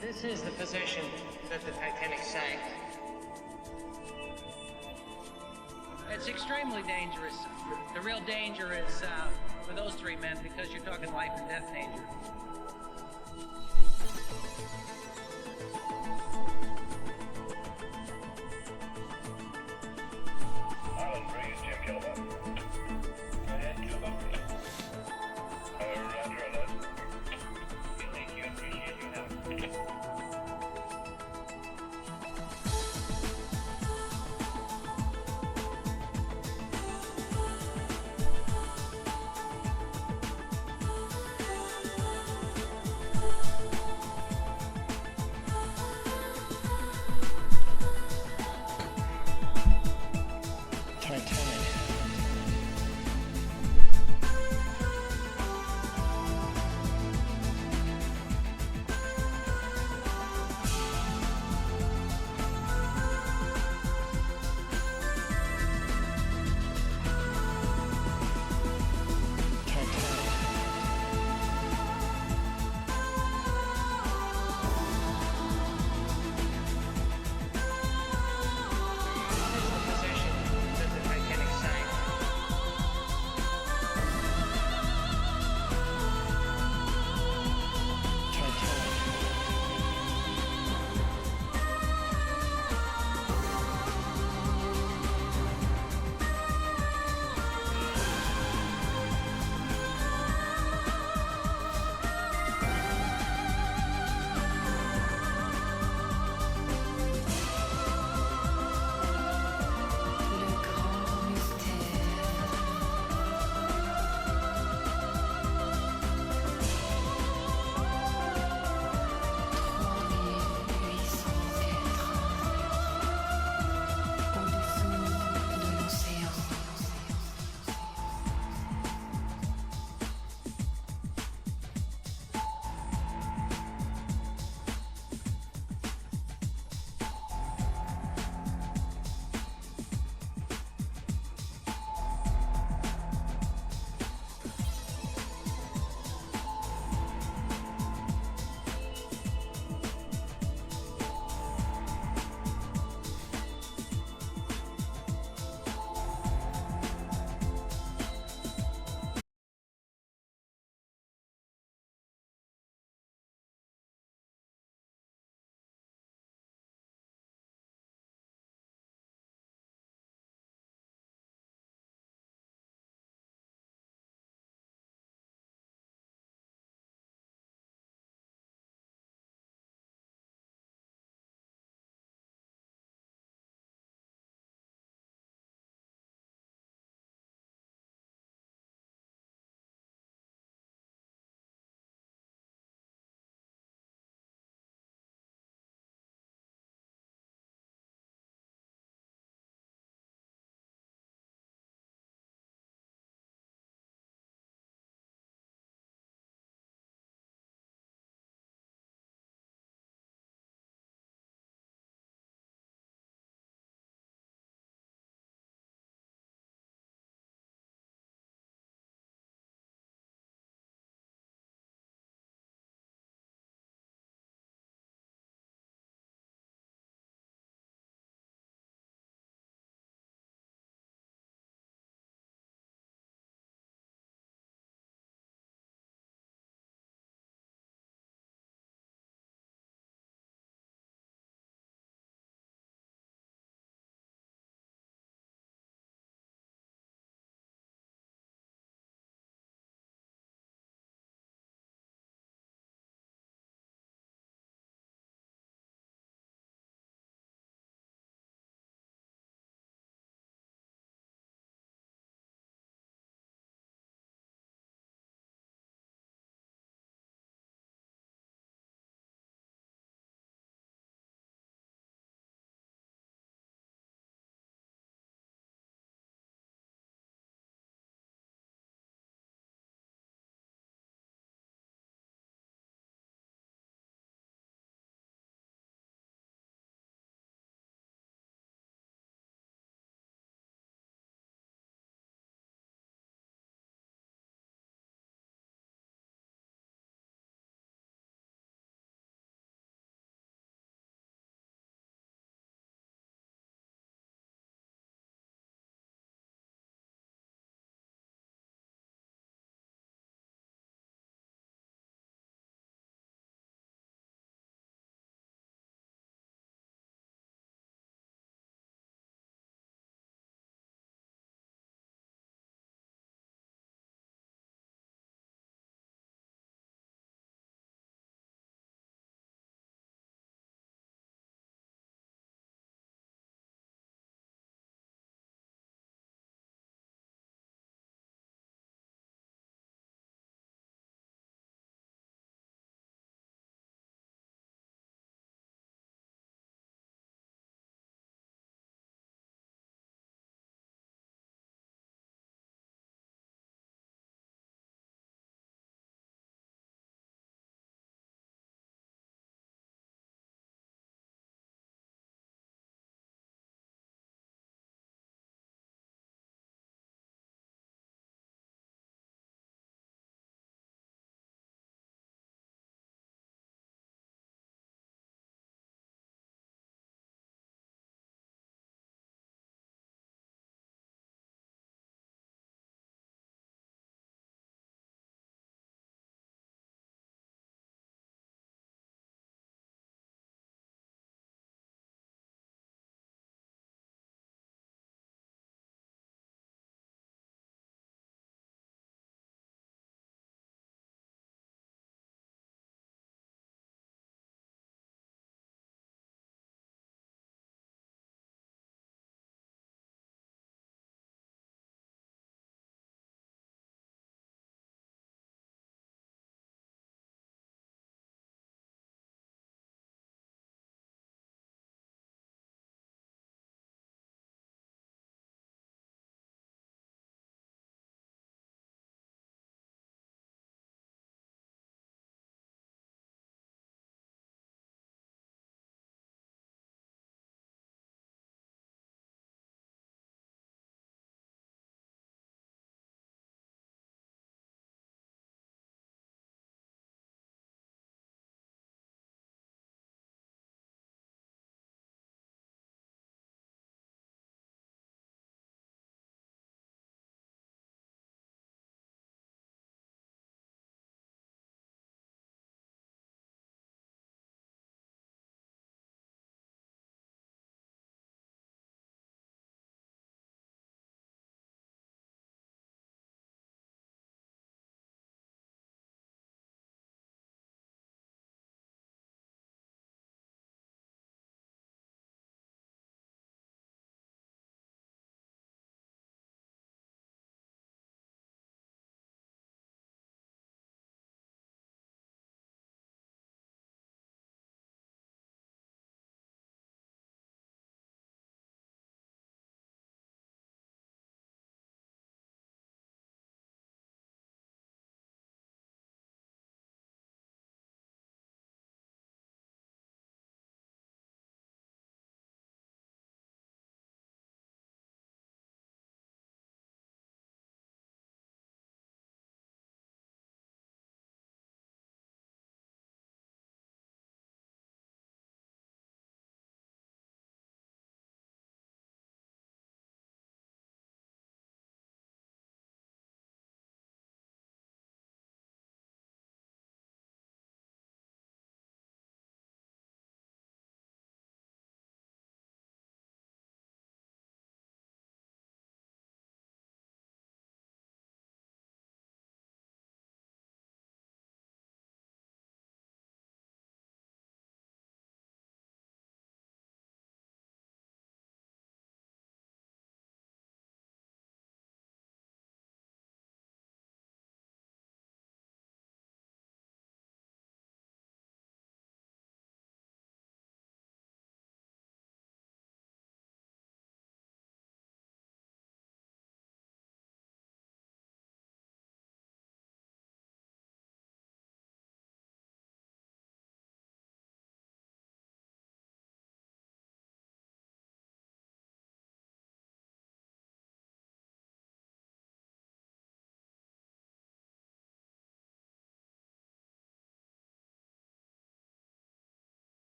This is the position that the Titanic sank. It's extremely dangerous. The real danger is for those three men, because you're talking life and death danger. Island breeze, Jim Kilburn. Go ahead, Kilburn. Roger on that. Thank you. Appreciate your help.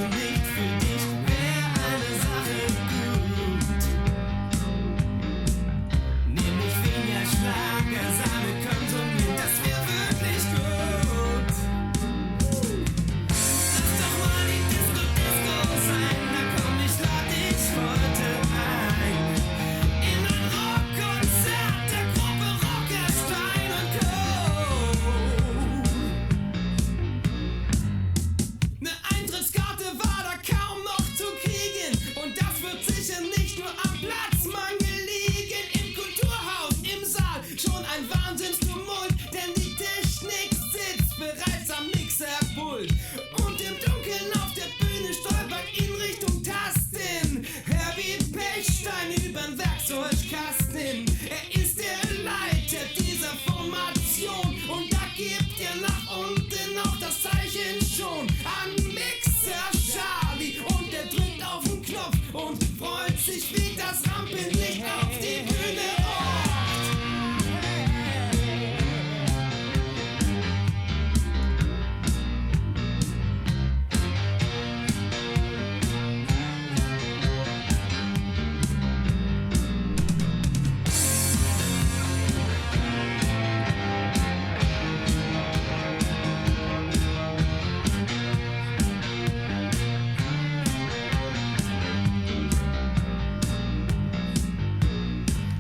nicht für dich, wär eine Sache gut. Nämlich weniger Schlagersahne konsumieren, das wär wirklich gut. Lass doch mal die Disco sein, da komm ich, lad dich heute ein. In ein Rockkonzert der Gruppe Rockerstein und Co. Ne Eintrittskarte war da kaum noch zu kriegen. Und das wird sicher nicht nur am Platzmangel liegen. Im Kulturhaus, im Saal, schon ein Wahnsinnstumult. Denn die Technik sitzt bereits am Mixerpult. Und im Dunkeln auf der Bühne stolpert in Richtung Tasten Herbie Pechstein übern Werkzeugkasten. Er ist der Leiter dieser Formation. Und da gibt er nach unten auch das Zeichen schon an Mixer Charlie. Und er drückt auf den Knopf und freut sich, wie das Rampenlicht auf die Bühne rockt.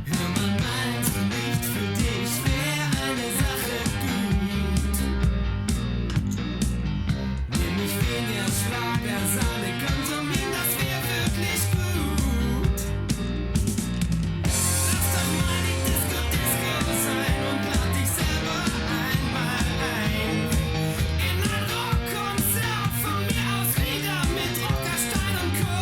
Hör mal, meinst du nicht für dich wär eine Sache gut? Nämlich weniger Schlagersahne konsumieren, das wär wirklich gut. Lass doch mal die Disco sein und lad dich selber einmal ein. In ein Rockkonzert von mir aus wieder mit Rockerstein und Co.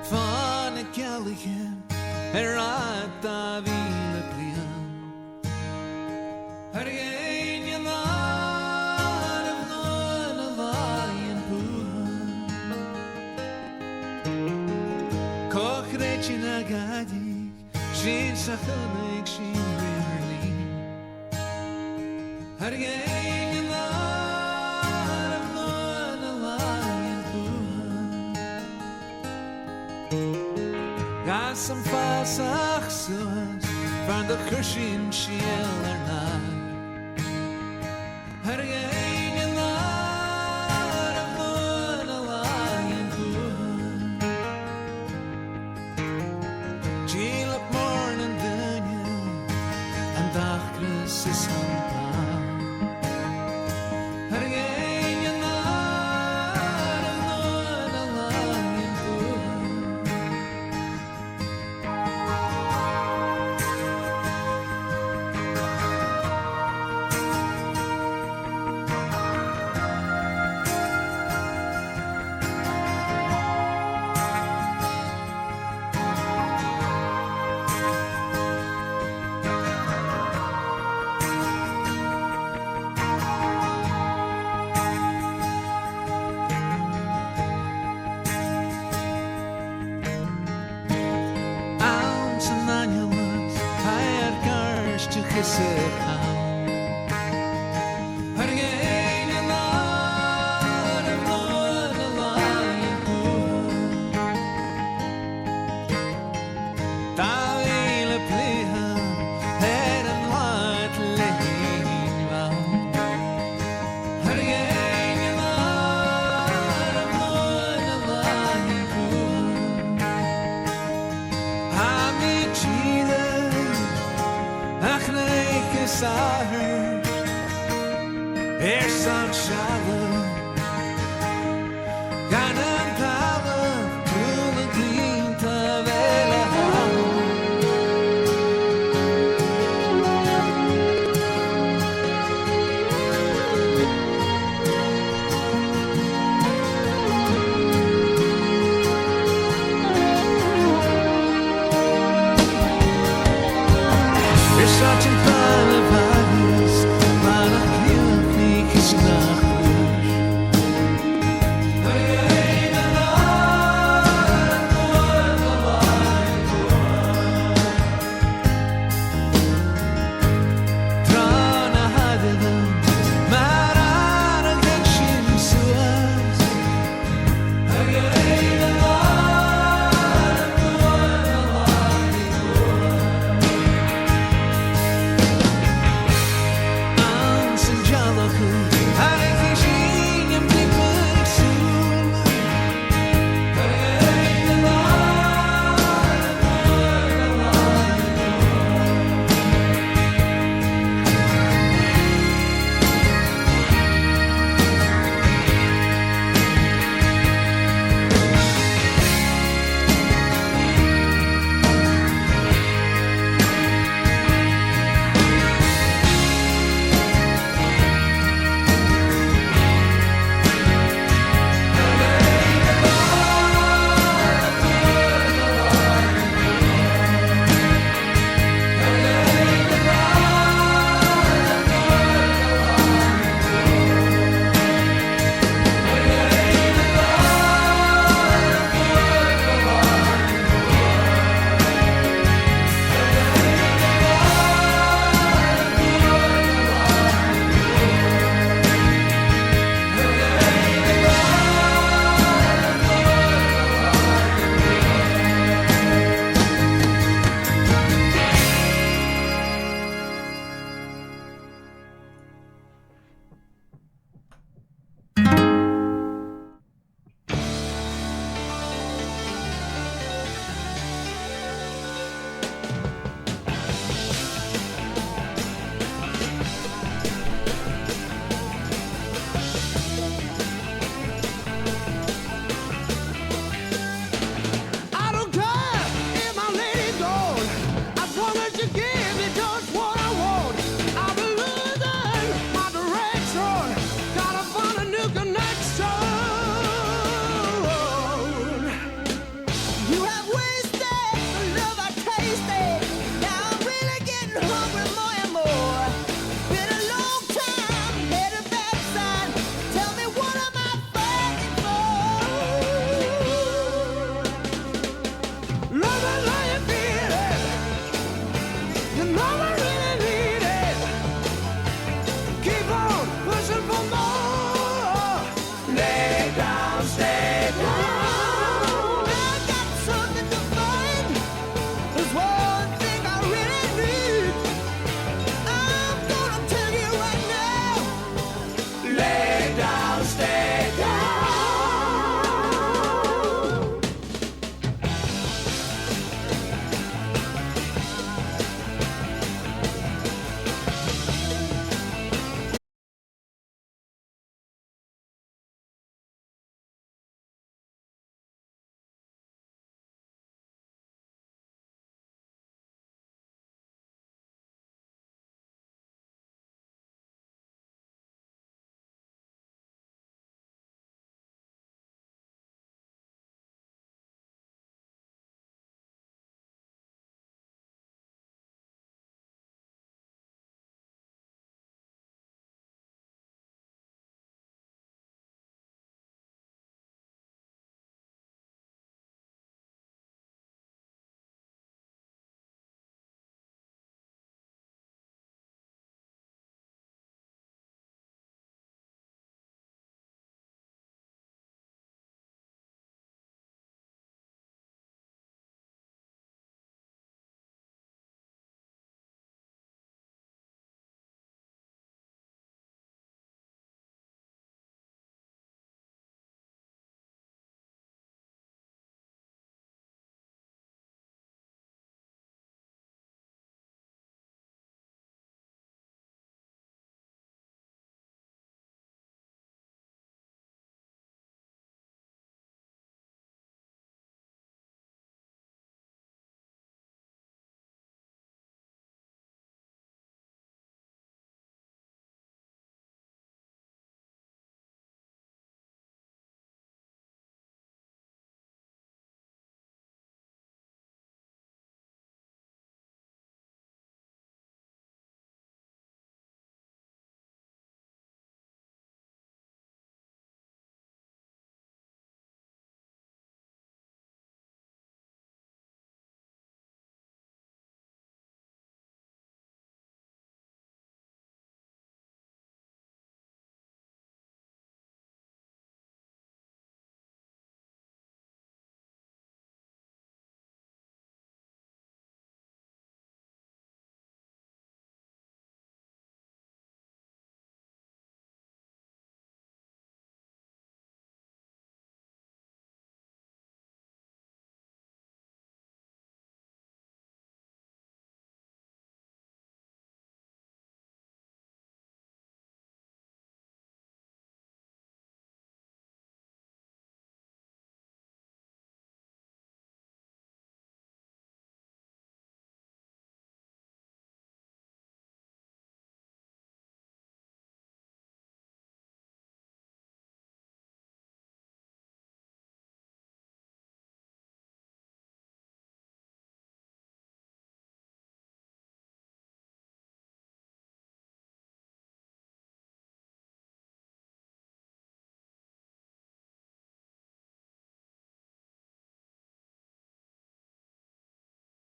Van een kellige rata vile plian. Har geen je naar of nooit een waaien poen. Koch reed je naar gadig, geen sachanig, geen reerling. Har geen je naar of nooit een waaien poen. Gas am fasach soas van de kushin shiel ernar. Har geen je naar of nooit een waaien poen. Chill up morning dunja en dagkris is aan paar. Har geen je naar of nooit een waaien poen. sa her er sunshine ganan power through the green tavela er such a pile of eyes but I can't think it's not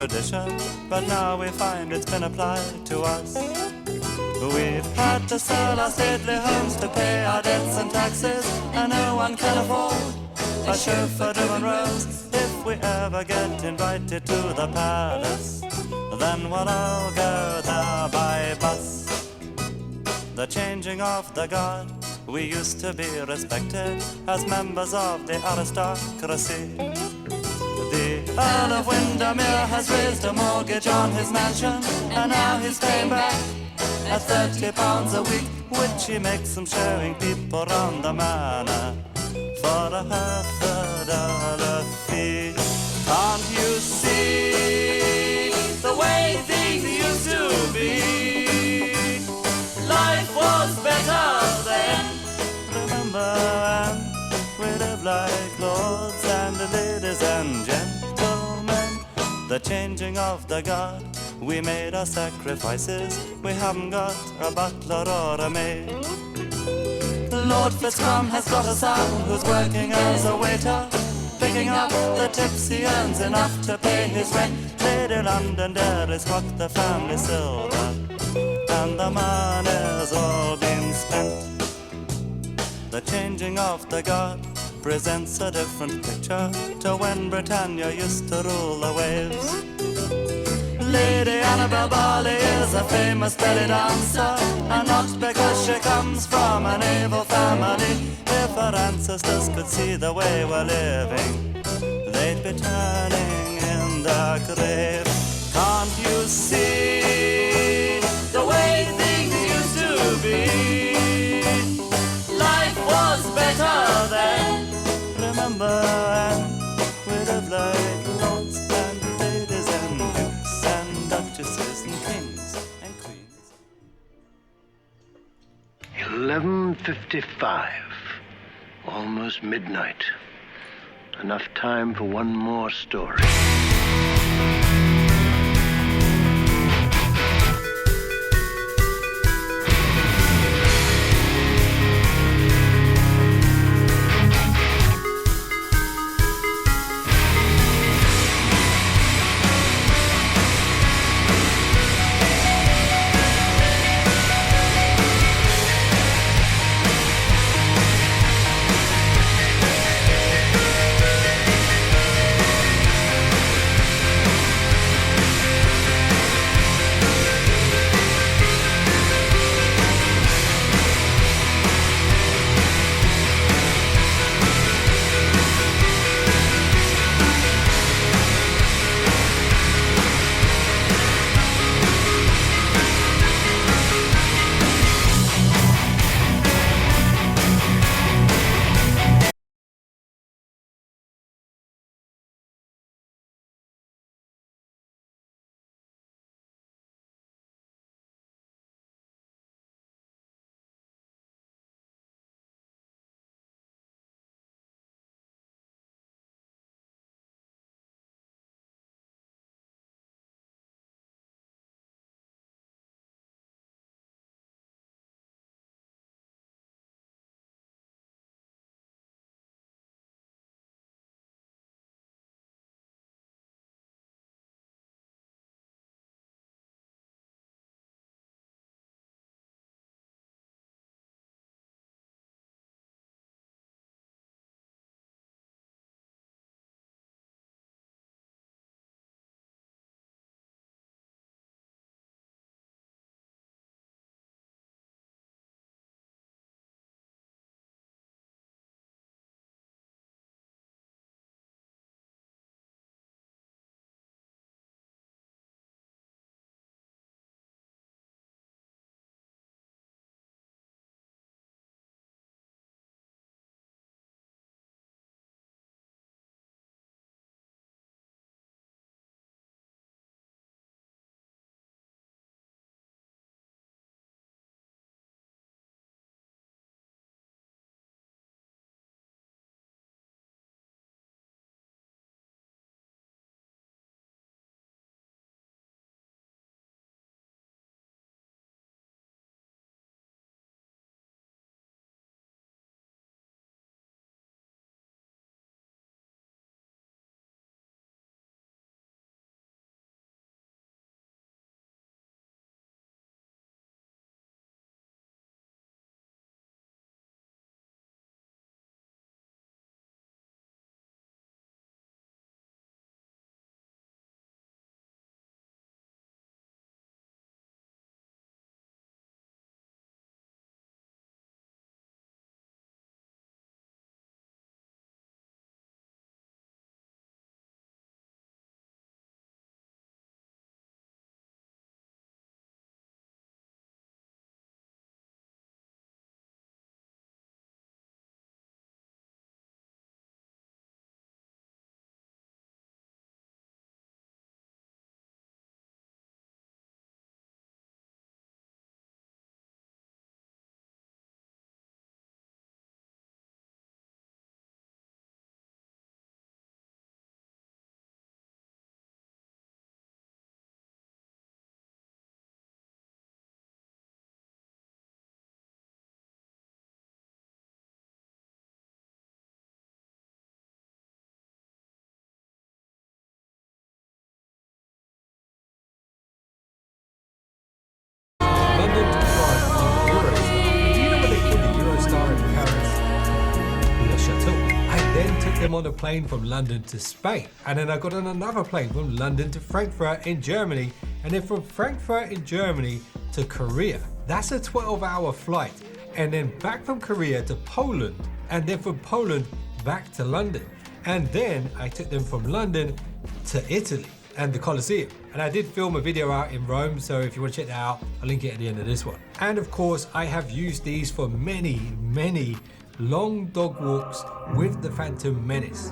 tradition, but now we find it's been applied to us. We've had to sell our stately homes to pay our debts and taxes, and no one can afford a chauffeur-driven rose. If we ever get invited to the palace, then we'll all go there by bus. The changing of the guard, we used to be respected as members of the aristocracy. The Earl of Windermere has raised a mortgage on his mansion, and now he's paying back at £30 a week, which he makes from showing people round the manor for a $50 fee. Can't you see the way things used to be? Life was better then. Remember when we lived like lords and ladies and gentlemen? The changing of the guard, we made our sacrifices. We haven't got a butler or a maid. Lord Fitzcrum has got a son who's working as a waiter, picking up the tips he earns enough to pay his rent. Lady Londonderry's cocked the family silver, and the money's all been spent. The changing of the guard presents a different picture to when Britannia used to rule the waves. Lady Annabel Barley is a famous belly dancer, and not because she comes from a naval family. If her ancestors could see the way we're living, they'd be turning in their grave. Can't you see the way things used to be? Life was better then. Remember when we lived like lords and ladies and dukes and duchesses and kings and queens. 11:55. Almost midnight. Enough time for one more story. on a plane from London to Spain, and then I got on another plane from London to Frankfurt in Germany, and then from Frankfurt in Germany to Korea. That's a 12-hour flight, and then back from Korea to Poland, and then from Poland back to London. And then I took them from London to Italy and the Colosseum. And I did film a video out in Rome, so if you want to check that out, I'll link it at the end of this one. And of course, I have used these for many, many long dog walks with the Phantom Menace.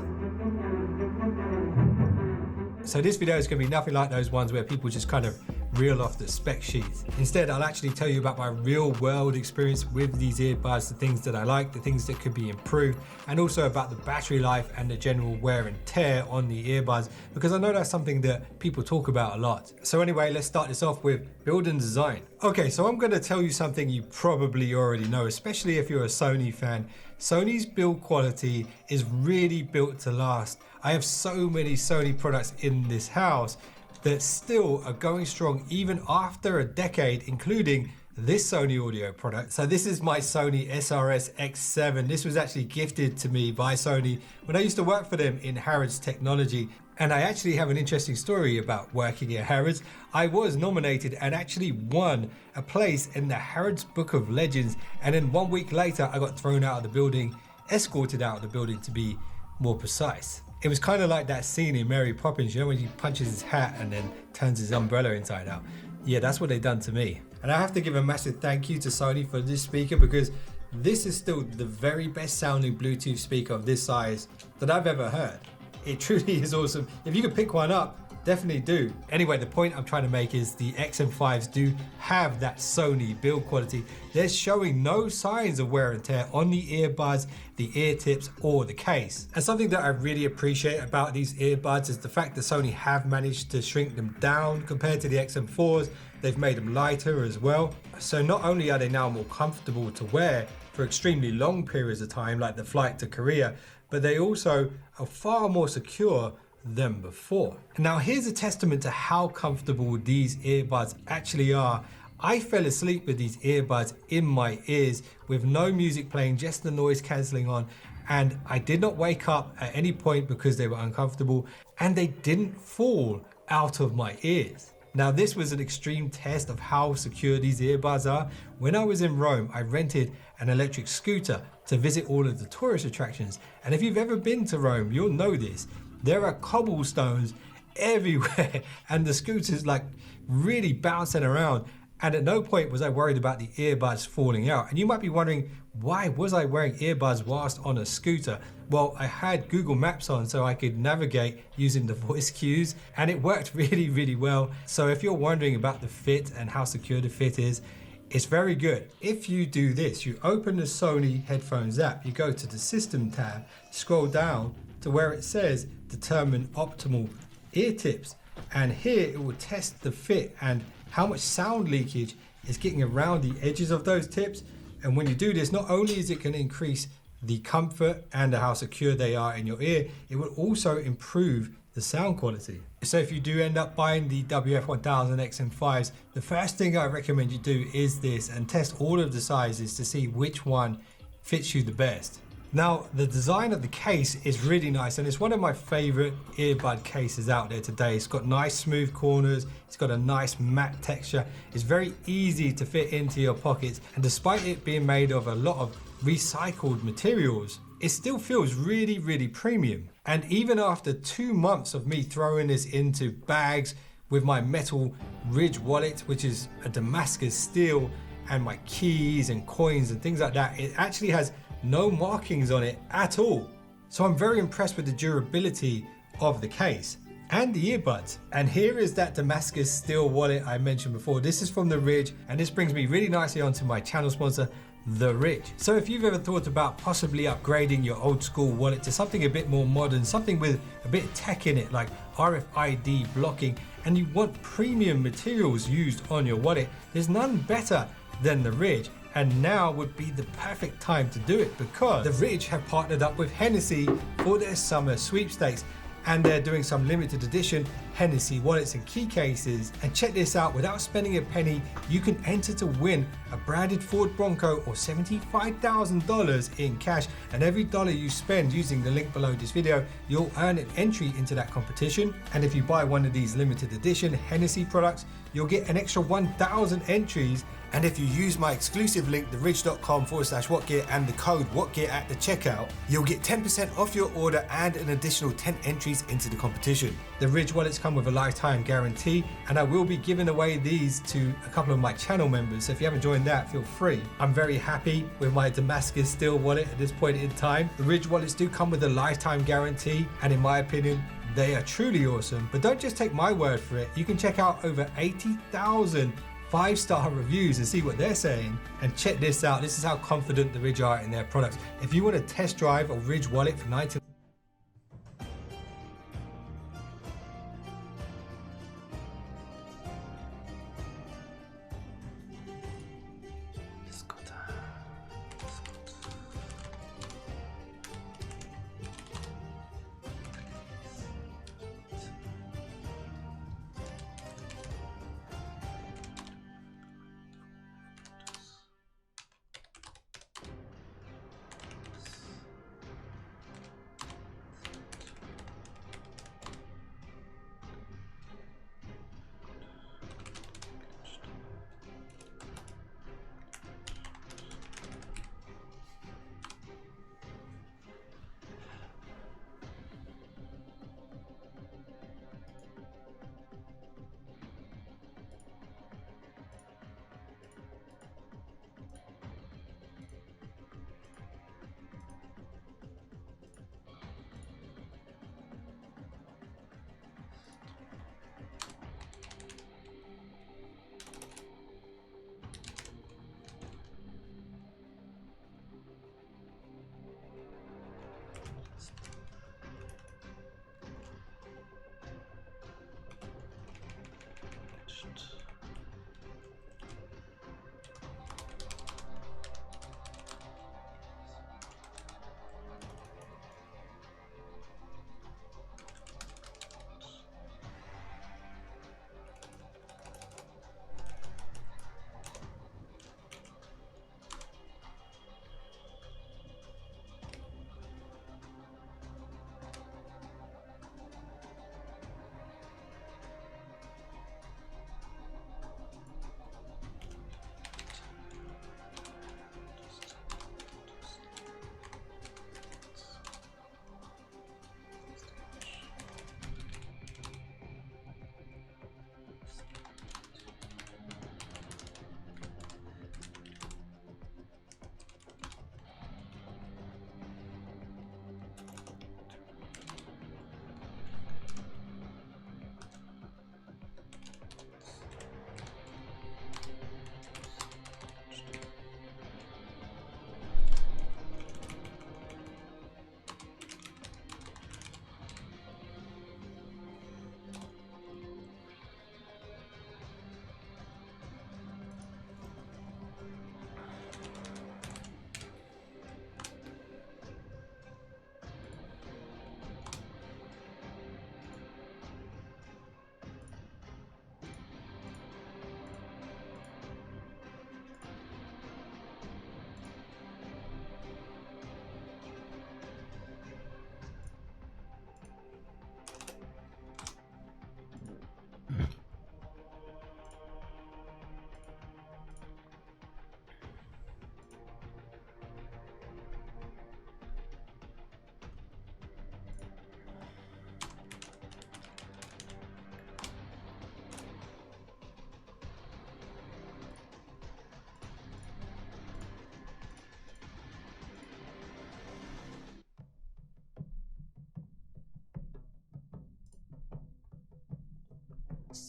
So this video is going to be nothing like those ones where people just kind of reel off the spec sheets. Instead, I'll actually tell you about my real world experience with these earbuds, the things that I like, the things that could be improved, and also about the battery life and the general wear and tear on the earbuds, because I know that's something that people talk about a lot. So anyway, let's start this off with build and design. Okay, so I'm going to tell you something you probably already know, especially if you're a Sony fan. Sony's build quality is really built to last. I have so many Sony products in this house that still are going strong even after a decade, including this Sony audio product. So this is my Sony SRS X7. This was actually gifted to me by Sony when I used to work for them in Harrods Technology. And I actually have an interesting story about working at Harrods. I was nominated and actually won a place in the Harrods Book of Legends. And then 1 week later, I got thrown out of the building, escorted out of the building to be more precise. It was kind of like that scene in Mary Poppins, you know, when he punches his hat and then turns his umbrella inside out. Yeah, that's what they done to me. And I have to give a massive thank you to Sony for this speaker, because this is still the very best sounding Bluetooth speaker of this size that I've ever heard. It truly is awesome. If you could pick one up, definitely do. Anyway, the point I'm trying to make is the XM5s do have that Sony build quality. They're showing no signs of wear and tear on the earbuds, the ear tips, or the case. And something that I really appreciate about these earbuds is the fact that Sony have managed to shrink them down compared to the XM4s. They've made them lighter as well. So not only are they now more comfortable to wear for extremely long periods of time, like the flight to Korea, but they also are far more secure than before. Now here's a testament to how comfortable these earbuds actually are. I fell asleep with these earbuds in my ears with no music playing, just the noise cancelling on, and I did not wake up at any point because they were uncomfortable, and they didn't fall out of my ears. Now this was an extreme test of how secure these earbuds are. When I was in Rome, I rented an electric scooter to visit all of the tourist attractions, and if you've ever been to Rome, you'll know this. There are cobblestones everywhere and the scooter's like really bouncing around, and at no point was I worried about the earbuds falling out. And you might be wondering, why was I wearing earbuds whilst on a scooter? Well, I had Google Maps on so I could navigate using the voice cues, and it worked really, really well. So if you're wondering about the fit and how secure the fit is, it's very good. If you do this, you open the Sony headphones app, you go to the system tab, scroll down to where it says determine optimal ear tips, and here it will test the fit and how much sound leakage is getting around the edges of those tips. And when you do this, not only is it going to increase the comfort and how secure they are in your ear, it will also improve the sound quality. So if you do end up buying the WF-1000 XM5s, the first thing I recommend you do is this, and test all of the sizes to see which one fits you the best. Now, the design of the case is really nice, and it's one of my favorite earbud cases out there today. It's got nice smooth corners, it's got a nice matte texture, it's very easy to fit into your pockets, and despite it being made of a lot of recycled materials, it still feels really, really premium. And even after 2 months of me throwing this into bags with my metal Ridge wallet, which is a Damascus steel, and my keys and coins and things like that, it actually has no markings on it at all. So I'm very impressed with the durability of the case and the earbuds. And here is that Damascus steel wallet I mentioned before. This is from the Ridge, and this brings me really nicely onto my channel sponsor, the Ridge. So if you've ever thought about possibly upgrading your old school wallet to something a bit more modern, something with a bit of tech in it, like RFID blocking, and you want premium materials used on your wallet, there's none better than the Ridge. And now would be the perfect time to do it, because the Ridge have partnered up with Hennessy for their summer sweepstakes. And they're doing some limited edition Hennessy wallets and key cases. And check this out, without spending a penny, you can enter to win a branded Ford Bronco or $75,000 in cash. And every dollar you spend using the link below this video, you'll earn an entry into that competition. And if you buy one of these limited edition Hennessy products, you'll get an extra 1,000 entries. And if you use my exclusive link, theridge.com/whatgear, and the code whatgear at the checkout, you'll get 10% off your order and an additional 10 entries into the competition. The Ridge wallets come with a lifetime guarantee, and I will be giving away these to a couple of my channel members. So if you haven't joined that, feel free. I'm very happy with my Damascus Steel wallet at this point in time. The Ridge wallets do come with a lifetime guarantee, and in my opinion, they are truly awesome. But don't just take my word for it. You can check out over 80,000 5-star reviews and see what they're saying. And check this out, this is how confident the Ridge are in their products. If you want to test drive a Ridge wallet for $19,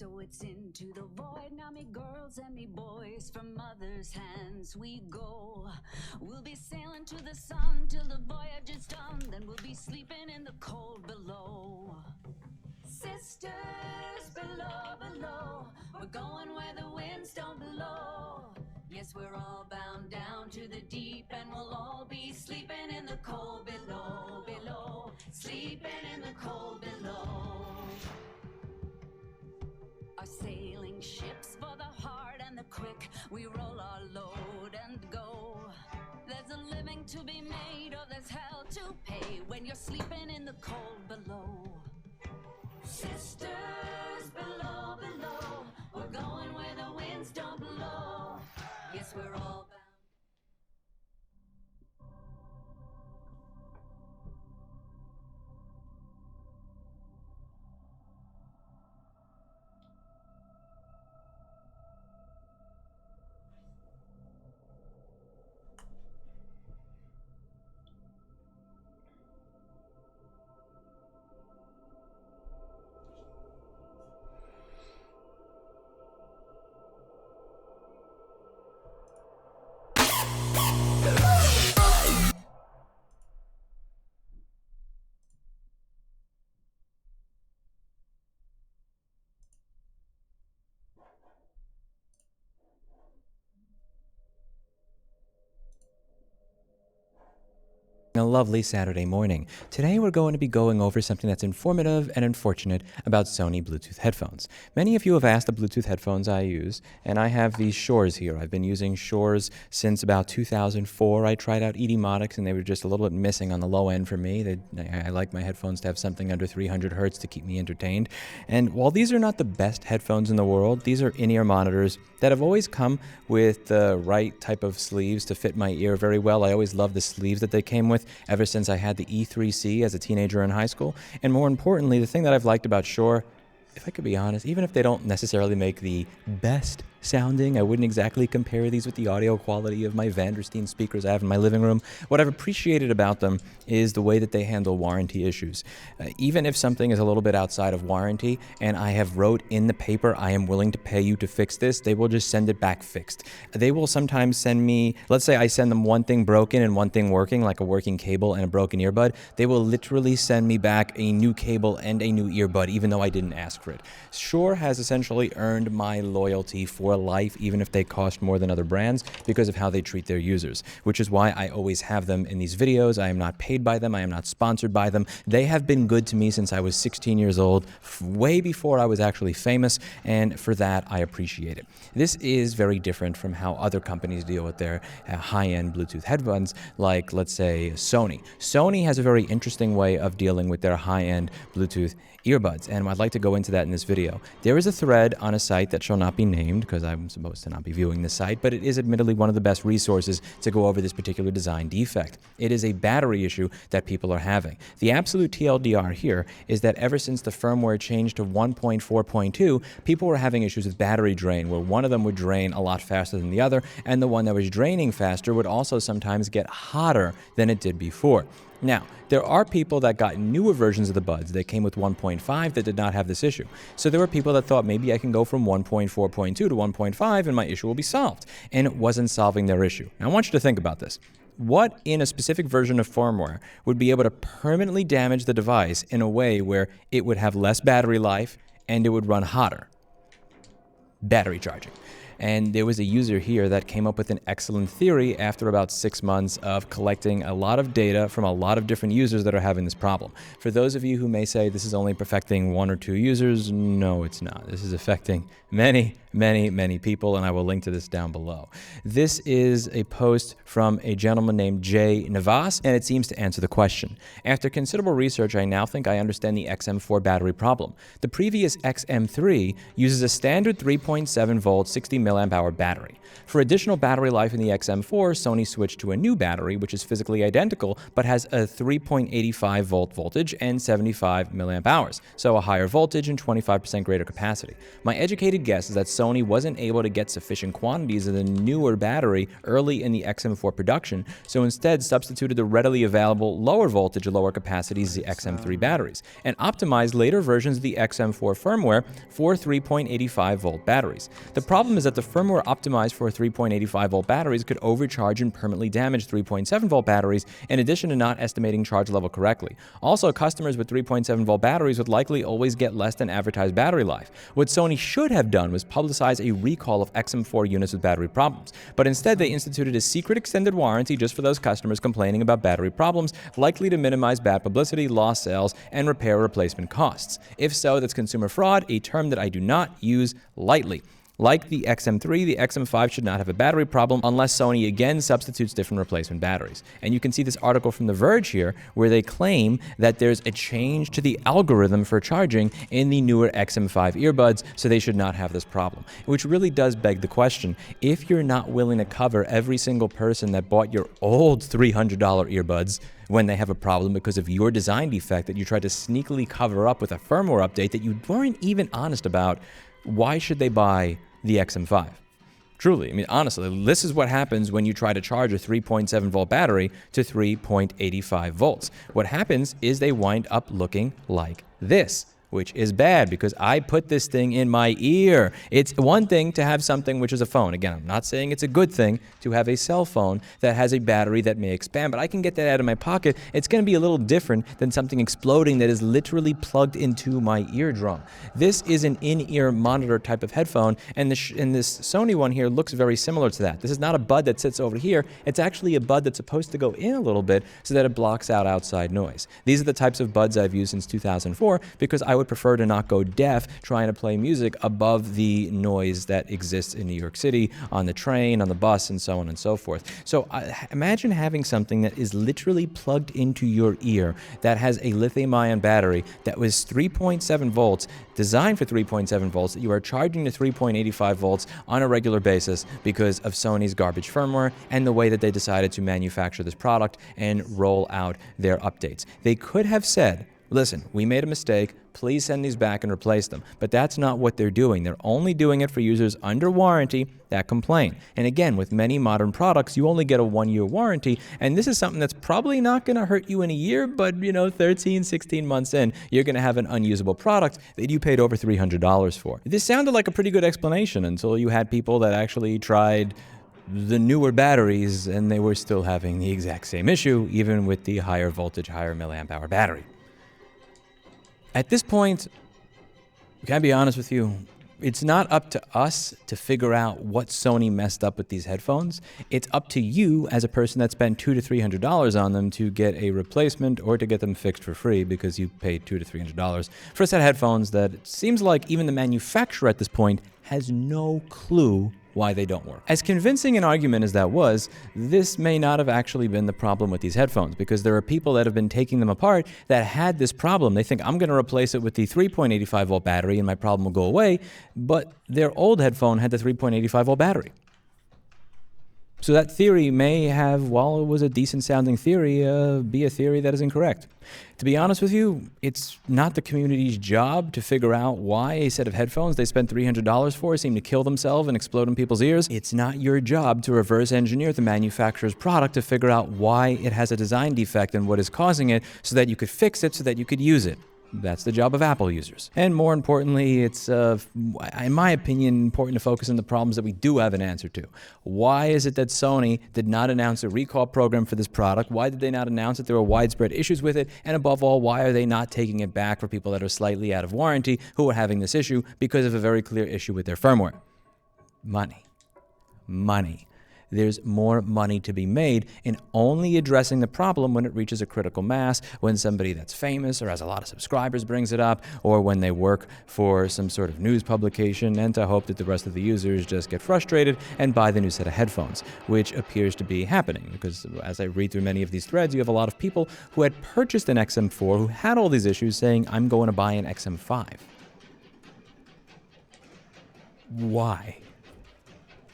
So it's into the void, now me girls and me boys, from mother's hands we go. We'll be sailing to the sun till the voyage is done, then we'll be sleeping in the cold below. Sisters below, below, we're going where the winds don't blow. Yes, we're all bound down to the deep, and we'll all be sleeping in the cold below, below, sleeping in the cold below. We roll our load and go. There's a living to be made, or there's hell to pay when you're sleeping in the cold below. Sisters below, below, we're going where the winds don't blow. Yes, we're all bound. A lovely Saturday morning. Today we're going to be going over something that's informative and unfortunate about Sony Bluetooth headphones. Many of you have asked the Bluetooth headphones I use, and I have these Shores here. I've been using Shores since about 2004. I tried out Edimotics and they were just a little bit missing on the low end for me. I like my headphones to have something under 300 hertz to keep me entertained. And while these are not the best headphones in the world, these are in-ear monitors that have always come with the right type of sleeves to fit my ear very well. I always loved the sleeves that they came with ever since I had the E3C as a teenager in high school. And more importantly, the thing that I've liked about Shure, if I could be honest, even if they don't necessarily make the best sounding, I wouldn't exactly compare these with the audio quality of my Vandersteen speakers I have in my living room. What I've appreciated about them is the way that they handle warranty issues. Even if something is a little bit outside of warranty and I have wrote in the paper, I am willing to pay you to fix this, they will just send it back fixed. They will sometimes send me, let's say I send them one thing broken and one thing working, like a working cable and a broken earbud, they will literally send me back a new cable and a new earbud, even though I didn't ask for it. Shure has essentially earned my loyalty for life, even if they cost more than other brands, because of how they treat their users, which is why I always have them in these videos. I am not paid by them. I am not sponsored by them. They have been good to me since I was 16 years old, way before I was actually famous, and for that, I appreciate it. This is very different from how other companies deal with their high-end Bluetooth headphones, like, let's say, Sony. Sony has a very interesting way of dealing with their high-end Bluetooth earbuds, and I'd like to go into that in this video. There is a thread on a site that shall not be named because I'm supposed to not be viewing this site, but it is admittedly one of the best resources to go over this particular design defect. It is a battery issue that people are having. The absolute TLDR here is that ever since the firmware changed to 1.4.2, people were having issues with battery drain, where one of them would drain a lot faster than the other, and the one that was draining faster would also sometimes get hotter than it did before. Now, there are people that got newer versions of the buds that came with 1.5 that did not have this issue. So there were people that thought maybe I can go from 1.4.2 to 1.5 and my issue will be solved. And it wasn't solving their issue. Now, I want you to think about this. What in a specific version of firmware would be able to permanently damage the device in a way where it would have less battery life and it would run hotter? Battery charging. And there was a user here that came up with an excellent theory after about 6 months of collecting a lot of data from a lot of different users that are having this problem. For those of you who may say this is only affecting 1 or 2 users, no, it's not. This is affecting many, many, many people, and I will link to this down below. This is a post from a gentleman named Jay Navas, and it seems to answer the question. After considerable research, I now think I understand the XM4 battery problem. The previous XM3 uses a standard 3.7 volt 60 milliamp hour battery. For additional battery life in the XM4, Sony switched to a new battery, which is physically identical, but has a 3.85 volt voltage and 75 milliamp hours, so a higher voltage and 25% greater capacity. My educated guess is that Sony wasn't able to get sufficient quantities of the newer battery early in the XM4 production, so instead substituted the readily available lower voltage and lower capacity XM3 batteries, and optimized later versions of the XM4 firmware for 3.85 volt batteries. The problem is that the firmware optimized for 3.85 volt batteries could overcharge and permanently damage 3.7 volt batteries, in addition to not estimating charge level correctly. Also, customers with 3.7 volt batteries would likely always get less than advertised battery life. What Sony should have done was publicize a recall of XM4 units with battery problems, but instead they instituted a secret extended warranty just for those customers complaining about battery problems, likely to minimize bad publicity, lost sales, and repair replacement costs. If so, that's consumer fraud, a term that I do not use lightly. Like the XM3, the XM5 should not have a battery problem unless Sony again substitutes different replacement batteries. And you can see this article from The Verge here where they claim that there's a change to the algorithm for charging in the newer XM5 earbuds, so they should not have this problem. Which really does beg the question, if you're not willing to cover every single person that bought your old $300 earbuds when they have a problem because of your design defect that you tried to sneakily cover up with a firmware update that you weren't even honest about, why should they buy the XM5? Truly, I mean, honestly, this is what happens when you try to charge a 3.7 volt battery to 3.85 volts. What happens is they wind up looking like this, which is bad because I put this thing in my ear. It's one thing to have something which is a phone. Again, I'm not saying it's a good thing to have a cell phone that has a battery that may expand, but I can get that out of my pocket. It's going to be a little different than something exploding that is literally plugged into my eardrum. This is an in-ear monitor type of headphone, and this Sony one here looks very similar to that. This is not a bud that sits over here. It's actually a bud that's supposed to go in a little bit so that it blocks out outside noise. These are the types of buds I've used since 2004 because I would prefer to not go deaf trying to play music above the noise that exists in New York City, on the train, on the bus, and so on and so forth. So imagine having something that is literally plugged into your ear that has a lithium-ion battery that was 3.7 volts, designed for 3.7 volts, that you are charging to 3.85 volts on a regular basis because of Sony's garbage firmware and the way that they decided to manufacture this product and roll out their updates. They could have said, listen, we made a mistake, please send these back and replace them. But that's not what they're doing. They're only doing it for users under warranty that complain. And again, with many modern products, you only get a 1-year warranty, and this is something that's probably not going to hurt you in a year, but 13, 16 months in, you're going to have an unusable product that you paid over $300 for. This sounded like a pretty good explanation until you had people that actually tried the newer batteries and they were still having the exact same issue, even with the higher voltage, higher milliamp hour battery. At this point, can I be honest with you? It's not up to us to figure out what Sony messed up with these headphones. It's up to you as a person that spent $200 to $300 on them to get a replacement or to get them fixed for free because you paid $200 to $300 for a set of headphones that it seems like even the manufacturer at this point has no clue why they don't work. As convincing an argument as that was, this may not have actually been the problem with these headphones because there are people that have been taking them apart that had this problem. They think, I'm going to replace it with the 3.85 volt battery and my problem will go away, but their old headphone had the 3.85 volt battery. So that theory may have, while it was a decent sounding theory, be a theory that is incorrect. To be honest with you, it's not the community's job to figure out why a set of headphones they spent $300 for seem to kill themselves and explode in people's ears. It's not your job to reverse engineer the manufacturer's product to figure out why it has a design defect and what is causing it so that you could fix it so that you could use it. That's the job of Apple users. And more importantly, it's, in my opinion, important to focus on the problems that we do have an answer to. Why is it that Sony did not announce a recall program for this product? Why did they not announce that there were widespread issues with it? And above all, why are they not taking it back for people that are slightly out of warranty who are having this issue because of a very clear issue with their firmware? Money. Money. There's more money to be made in only addressing the problem when it reaches a critical mass, when somebody that's famous or has a lot of subscribers brings it up, or when they work for some sort of news publication, and to hope that the rest of the users just get frustrated and buy the new set of headphones, which appears to be happening. Because as I read through many of these threads, you have a lot of people who had purchased an XM4 who had all these issues saying, I'm going to buy an XM5. Why?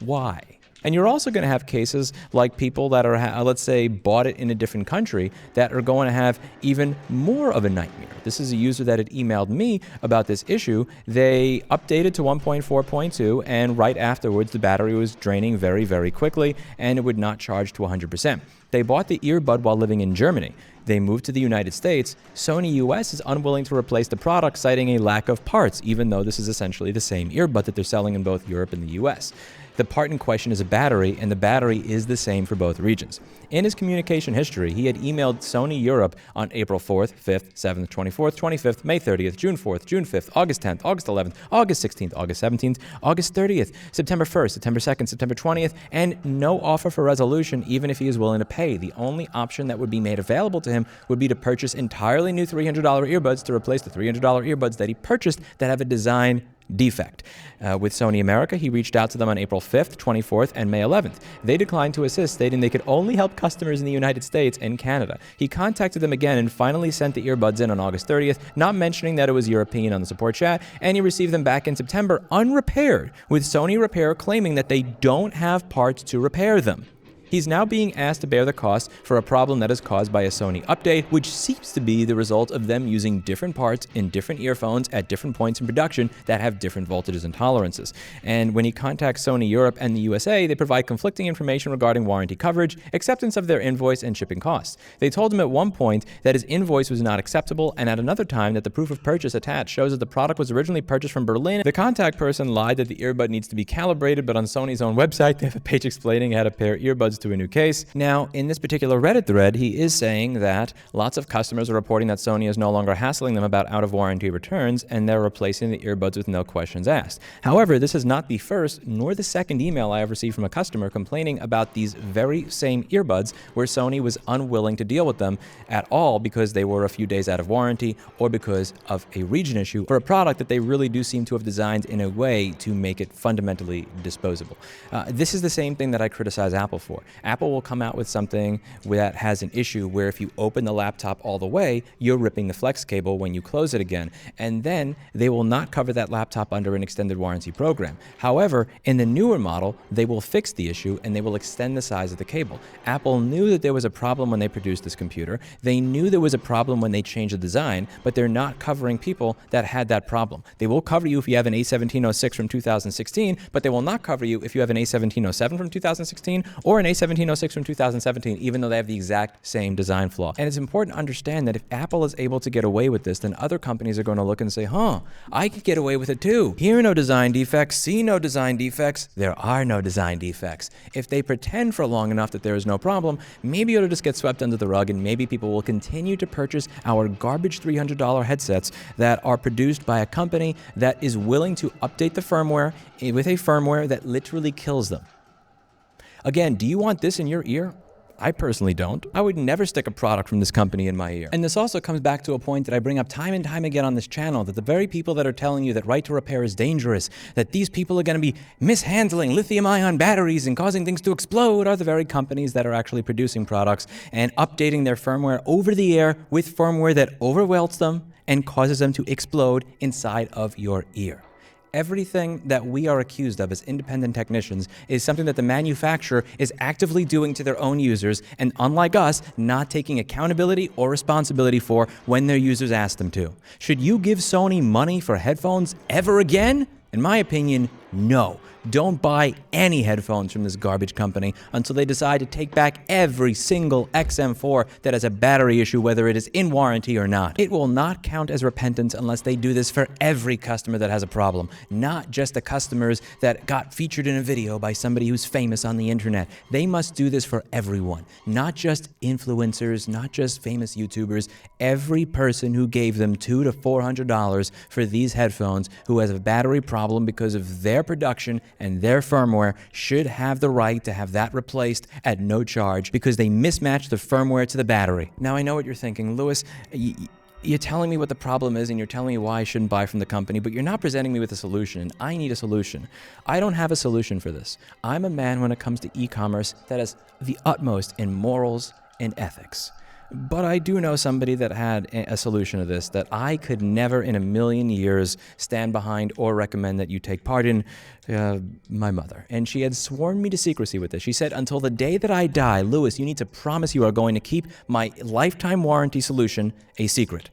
Why? And you're also going to have cases like people that are, let's say, bought it in a different country that are going to have even more of a nightmare. This is a user that had emailed me about this issue. They updated to 1.4.2, and right afterwards, the battery was draining very, very quickly, and it would not charge to 100%. They bought the earbud while living in Germany. They moved to the United States. Sony US is unwilling to replace the product, citing a lack of parts, even though this is essentially the same earbud that they're selling in both Europe and the US. The part in question is a battery, and the battery is the same for both regions. In his communication history, he had emailed Sony Europe on April 4th, 5th, 7th, 24th, 25th, May 30th, June 4th, June 5th, August 10th, August 11th, August 16th, August 17th, August 30th, September 1st, September 2nd, September 20th, and no offer for resolution even if he is willing to pay. The only option that would be made available to him would be to purchase entirely new $300 earbuds to replace the $300 earbuds that he purchased that have a design defect. With Sony America, he reached out to them on April 5th, 24th, and May 11th. They declined to assist, stating they could only help customers in the United States and Canada. He contacted them again and finally sent the earbuds in on August 30th, not mentioning that it was European on the support chat, and he received them back in September unrepaired, with Sony Repair claiming that they don't have parts to repair them. He's now being asked to bear the cost for a problem that is caused by a Sony update, which seems to be the result of them using different parts in different earphones at different points in production that have different voltages and tolerances. And when he contacts Sony Europe and the USA, they provide conflicting information regarding warranty coverage, acceptance of their invoice, and shipping costs. They told him at one point that his invoice was not acceptable, and at another time that the proof of purchase attached shows that the product was originally purchased from Berlin. The contact person lied that the earbud needs to be calibrated, but on Sony's own website, they have a page explaining how to pair earbuds to a new case. Now, in this particular Reddit thread, he is saying that lots of customers are reporting that Sony is no longer hassling them about out-of-warranty returns, and they're replacing the earbuds with no questions asked. However, this is not the first nor the second email I have received from a customer complaining about these very same earbuds where Sony was unwilling to deal with them at all because they were a few days out of warranty or because of a region issue for a product that they really do seem to have designed in a way to make it fundamentally disposable. This is the same thing that I criticize Apple for. Apple will come out with something that has an issue where if you open the laptop all the way, you're ripping the flex cable when you close it again, and then they will not cover that laptop under an extended warranty program. However, in the newer model, they will fix the issue and they will extend the size of the cable. Apple knew that there was a problem when they produced this computer. They knew there was a problem when they changed the design, but they're not covering people that had that problem. They will cover you if you have an A1706 from 2016, but they will not cover you if you have an A1707 from 2016 or an A1706 from 2017, even though they have the exact same design flaw. And it's important to understand that if Apple is able to get away with this, then other companies are going to look and say, I could get away with it too. Hear no design defects, see no design defects, there are no design defects. If they pretend for long enough that there is no problem, maybe it'll just get swept under the rug and maybe people will continue to purchase our garbage $300 headsets that are produced by a company that is willing to update the firmware with a firmware that literally kills them. Again, do you want this in your ear? I personally don't. I would never stick a product from this company in my ear. And this also comes back to a point that I bring up time and time again on this channel, that the very people that are telling you that right to repair is dangerous, that these people are going to be mishandling lithium-ion batteries and causing things to explode, are the very companies that are actually producing products and updating their firmware over the air with firmware that overwhelms them and causes them to explode inside of your ear. Everything that we are accused of as independent technicians is something that the manufacturer is actively doing to their own users and, unlike us, not taking accountability or responsibility for when their users ask them to. Should you give Sony money for headphones ever again? In my opinion, no. Don't buy any headphones from this garbage company until they decide to take back every single XM4 that has a battery issue, whether it is in warranty or not. It will not count as repentance unless they do this for every customer that has a problem, not just the customers that got featured in a video by somebody who's famous on the internet. They must do this for everyone, not just influencers, not just famous YouTubers. Every person who gave them $200 to $400 for these headphones who has a battery problem because of their production and their firmware should have the right to have that replaced at no charge because they mismatched the firmware to the battery. Now, I know what you're thinking, Lewis. You're telling me what the problem is and you're telling me why I shouldn't buy from the company, but you're not presenting me with a solution, and I need a solution. I don't have a solution for this. I'm a man when it comes to e-commerce that has the utmost in morals and ethics. But I do know somebody that had a solution to this that I could never in a million years stand behind or recommend that you take part in. My mother. And she had sworn me to secrecy with this. She said, until the day that I die, Lewis, you need to promise you are going to keep my lifetime warranty solution a secret.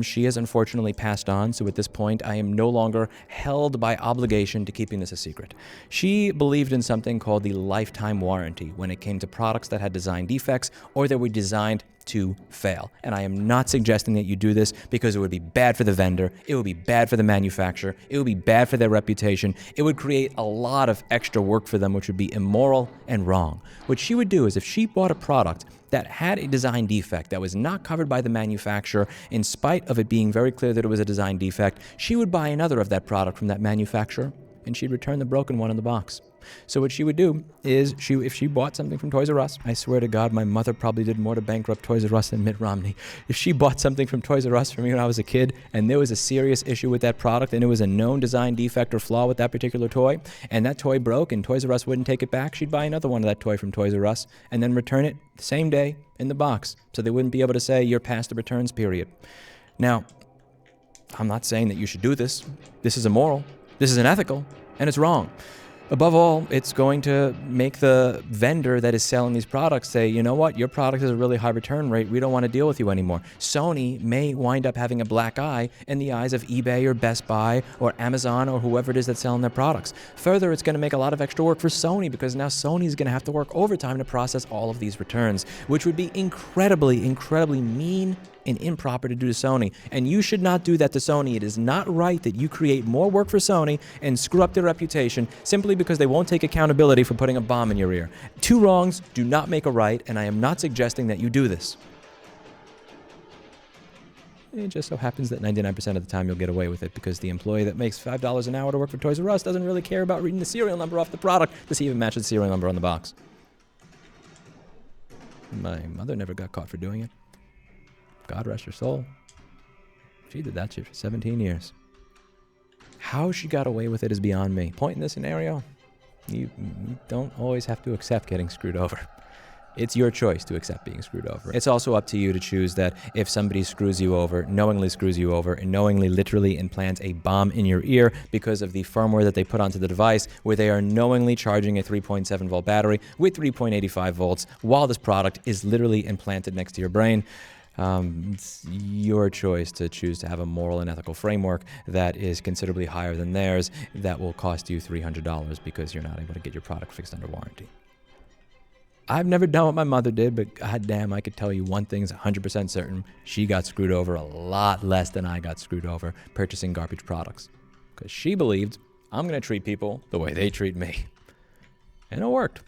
She has unfortunately passed on, so at this point, I am no longer held by obligation to keeping this a secret. She believed in something called the lifetime warranty when it came to products that had design defects or that were designed to fail. And I am not suggesting that you do this because it would be bad for the vendor, it would be bad for the manufacturer, it would be bad for their reputation, it would create a lot of extra work for them, which would be immoral and wrong. What she would do is if she bought a product that had a design defect that was not covered by the manufacturer, in spite of it being very clear that it was a design defect, she would buy another of that product from that manufacturer, and she'd return the broken one in the box. So what she would do is, if she bought something from Toys R Us, I swear to God, my mother probably did more to bankrupt Toys R Us than Mitt Romney. If she bought something from Toys R Us for me when I was a kid, and there was a serious issue with that product, and it was a known design defect or flaw with that particular toy, and that toy broke, and Toys R Us wouldn't take it back, she'd buy another one of that toy from Toys R Us, and then return it the same day in the box, so they wouldn't be able to say you're past the returns period. Now, I'm not saying that you should do this. This is immoral, this is unethical, and it's wrong. Above all, it's going to make the vendor that is selling these products say, you know what, your product has a really high return rate, we don't want to deal with you anymore. Sony may wind up having a black eye in the eyes of eBay or Best Buy or Amazon or whoever it is that's selling their products. Further, it's going to make a lot of extra work for Sony, because now Sony is going to have to work overtime to process all of these returns, which would be incredibly, incredibly mean and improper to do to Sony. And you should not do that to Sony. It is not right that you create more work for Sony and screw up their reputation simply because they won't take accountability for putting a bomb in your ear. Two wrongs do not make a right, and I am not suggesting that you do this. It just so happens that 99% of the time you'll get away with it, because the employee that makes $5 an hour to work for Toys R Us doesn't really care about reading the serial number off the product to see if it matches the serial number on the box. My mother never got caught for doing it. God rest her soul. She did that shit for 17 years. How she got away with it is beyond me. Point in this scenario, you don't always have to accept getting screwed over. It's your choice to accept being screwed over. It's also up to you to choose that if somebody screws you over, knowingly screws you over, and knowingly literally implants a bomb in your ear because of the firmware that they put onto the device, where they are knowingly charging a 3.7 volt battery with 3.85 volts while this product is literally implanted next to your brain. It's your choice to choose to have a moral and ethical framework that is considerably higher than theirs, that will cost you $300 because you're not able to get your product fixed under warranty. I've never done what my mother did, but goddamn, I could tell you one thing's 100% certain. She got screwed over a lot less than I got screwed over purchasing garbage products. Because she believed, I'm going to treat people the way they treat me. And it worked.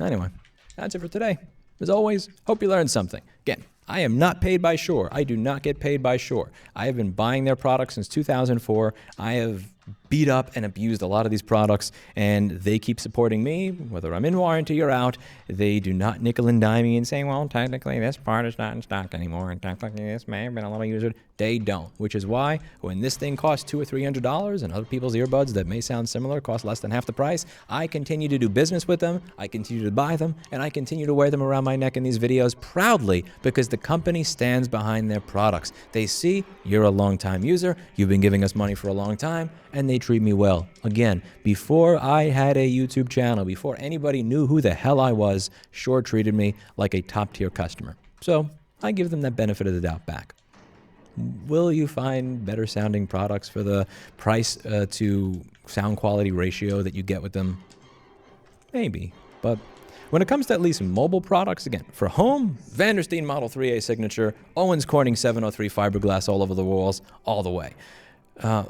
Anyway, that's it for today. As always, hope you learned something. Again, I am not paid by Shure. I do not get paid by Shure. I have been buying their products since 2004. I have beat up and abused a lot of these products, and they keep supporting me, whether I'm in warranty or out. They do not nickel and dime me and say, well, technically this part is not in stock anymore, and technically this may have been a little user. They don't, which is why when this thing costs $200 or $300 and other people's earbuds that may sound similar cost less than half the price, I continue to do business with them, I continue to buy them, and I continue to wear them around my neck in these videos proudly, because the company stands behind their products. They see you're a long-time user, you've been giving us money for a long time, and they treat me well. Again, before I had a YouTube channel, before anybody knew who the hell I was, Shure treated me like a top-tier customer. So I give them that benefit of the doubt back. Will you find better sounding products for the price to sound quality ratio that you get with them? Maybe, but when it comes to at least mobile products, again, for home, Vandersteen Model 3A Signature, Owens Corning 703 fiberglass all over the walls, all the way.